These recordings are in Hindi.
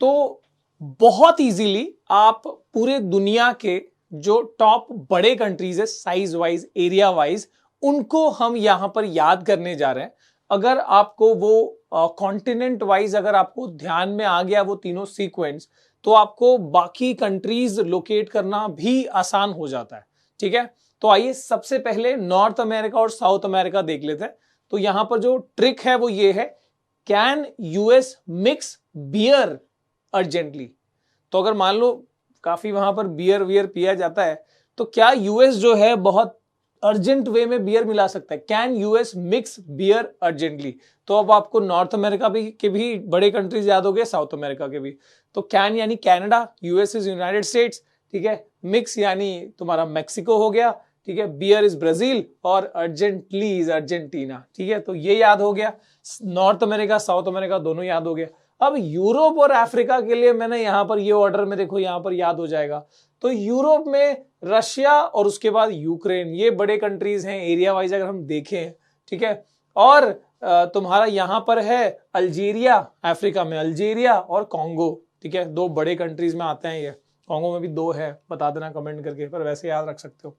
तो बहुत इजीली आप पूरे दुनिया के जो टॉप बड़े कंट्रीज है साइज वाइज, एरिया वाइज, उनको हम यहां पर याद करने जा रहे हैं। अगर आपको वो कॉन्टिनेंट वाइज अगर आपको ध्यान में आ गया वो तीनों सीक्वेंस, तो आपको बाकी कंट्रीज लोकेट करना भी आसान हो जाता है। ठीक है, तो आइए सबसे पहले नॉर्थ अमेरिका और साउथ अमेरिका देख लेते हैं। तो यहां पर जो ट्रिक है वो ये है, can us mix beer urgently. तो अगर मान लो काफी वहां पर बियर वियर पिया जाता है, तो क्या यूएस जो है बहुत अर्जेंट वे में बियर मिला सकता है? Can us mix beer urgently. तो अब आपको नॉर्थ अमेरिका के भी बड़े कंट्रीज याद हो गए, साउथ अमेरिका के भी। तो कैन यानी Canada, US is United states, ठीक है। मिक्स यानी तुम्हारा मैक्सिको हो गया, ठीक है। बियर इज ब्राजील और अर्जेंटली इज अर्जेंटीना, ठीक है। तो ये याद हो गया, नॉर्थ अमेरिका साउथ अमेरिका दोनों याद हो गया। अब यूरोप और अफ्रीका के लिए मैंने यहां पर ये ऑर्डर में देखो यहां पर याद हो जाएगा। तो यूरोप में रशिया और उसके बाद यूक्रेन, ये बड़े कंट्रीज हैं एरिया वाइज अगर हम देखें, ठीक है। और तुम्हारा यहां पर है अल्जीरिया, अफ्रीका में अल्जीरिया और कॉन्गो, ठीक है। दो बड़े कंट्रीज में आते हैं ये। कॉन्गो में भी दो है, बता देना कमेंट करके, पर वैसे याद रख सकते हो,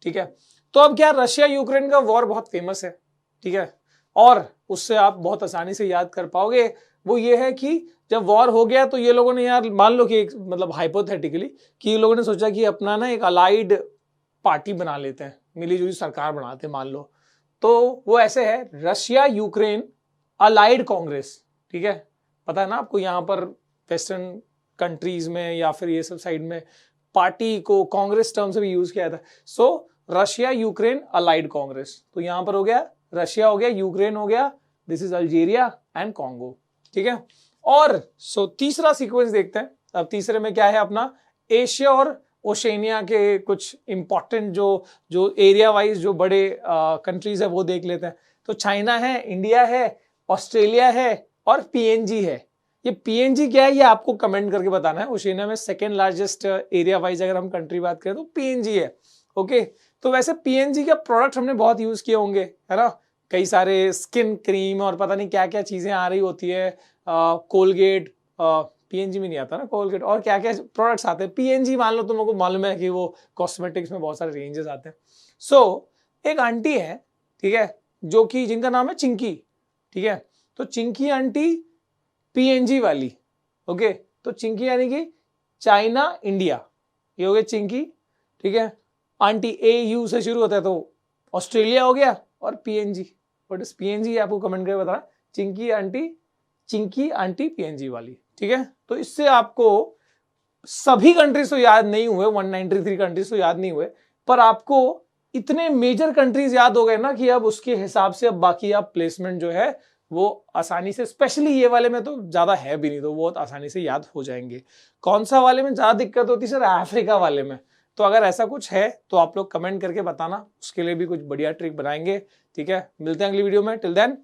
ठीक है। तो अब क्या, रशिया यूक्रेन का वॉर बहुत फेमस है, ठीक है। और उससे आप बहुत आसानी से याद कर पाओगे, वो ये है कि जब वॉर हो गया तो ये लोगों ने यार, मान लो कि एक मतलब हाइपोथेटिकली कि ये लोगों ने सोचा कि अपना ना एक अलाइड पार्टी बना लेते हैं, मिलीजुली सरकार बनाते हैं मान लो। तो वो ऐसे है, रशिया यूक्रेन अलाइड कांग्रेस, ठीक है। पता है ना आपको, यहाँ पर वेस्टर्न कंट्रीज में या फिर ये सब साइड में पार्टी को कांग्रेस टर्म से भी यूज किया था। सो रशिया यूक्रेन अलाइड कांग्रेस, तो यहां पर हो गया रशिया हो गया, यूक्रेन हो गया, this is Algeria and Congo, ठीक है। और तीसरा सीक्वेंस देखते हैं। अब तीसरे में क्या है अपना, एशिया और ओशेनिया के कुछ इंपॉर्टेंट जो एरिया वाइज जो बड़े कंट्रीज है वो देख लेते हैं। तो चाइना है, इंडिया है, ऑस्ट्रेलिया है और पीएनजी है। ये पीएनजी क्या है ये आपको कमेंट करके बताना है। ओशेनिया में सेकेंड लार्जेस्ट एरिया वाइज अगर हम कंट्री बात करें तो पीएनजी है, ओके। तो वैसे पीएनजी का प्रोडक्ट हमने बहुत यूज किए होंगे, है ना। कई सारे स्किन क्रीम और पता नहीं क्या क्या चीजें आ रही होती है, कोलगेट, पीएनजी में नहीं आता ना कोलगेट, और क्या क्या प्रोडक्ट्स आते हैं। पीएनजी मान लो तुम लोगों को मालूम है कि वो कॉस्मेटिक्स में बहुत सारे रेंजेस आते हैं। सो एक आंटी है, ठीक है, जो कि जिनका नाम है चिंकी, ठीक है। तो चिंकी आंटी पीएनजी वाली, ओके। तो चिंकी यानी कि चाइना इंडिया, ये हो गया चिंकी, ठीक है। आंटी AU से शुरू होता है तो ऑस्ट्रेलिया हो गया, और पीएनजी, व्हाट इज पीएनजी आपको कमेंट करके बताना। चिंकी आंटी पीएनजी वाली, ठीक है। तो इससे आपको सभी कंट्रीज तो याद नहीं हुए, 193 कंट्रीज तो याद नहीं हुए, पर आपको इतने मेजर कंट्रीज याद हो गए ना कि अब उसके हिसाब से अब बाकी आप प्लेसमेंट जो है वो आसानी से, स्पेशली ये वाले में तो ज्यादा है भी नहीं, तो बहुत आसानी से याद हो जाएंगे। कौन सा वाले में ज्यादा दिक्कत होती है सर? अफ्रीका वाले में। तो अगर ऐसा कुछ है तो आप लोग कमेंट करके बताना, उसके लिए भी कुछ बढ़िया ट्रिक बनाएंगे, ठीक है। मिलते हैं अगली वीडियो में, टिल देन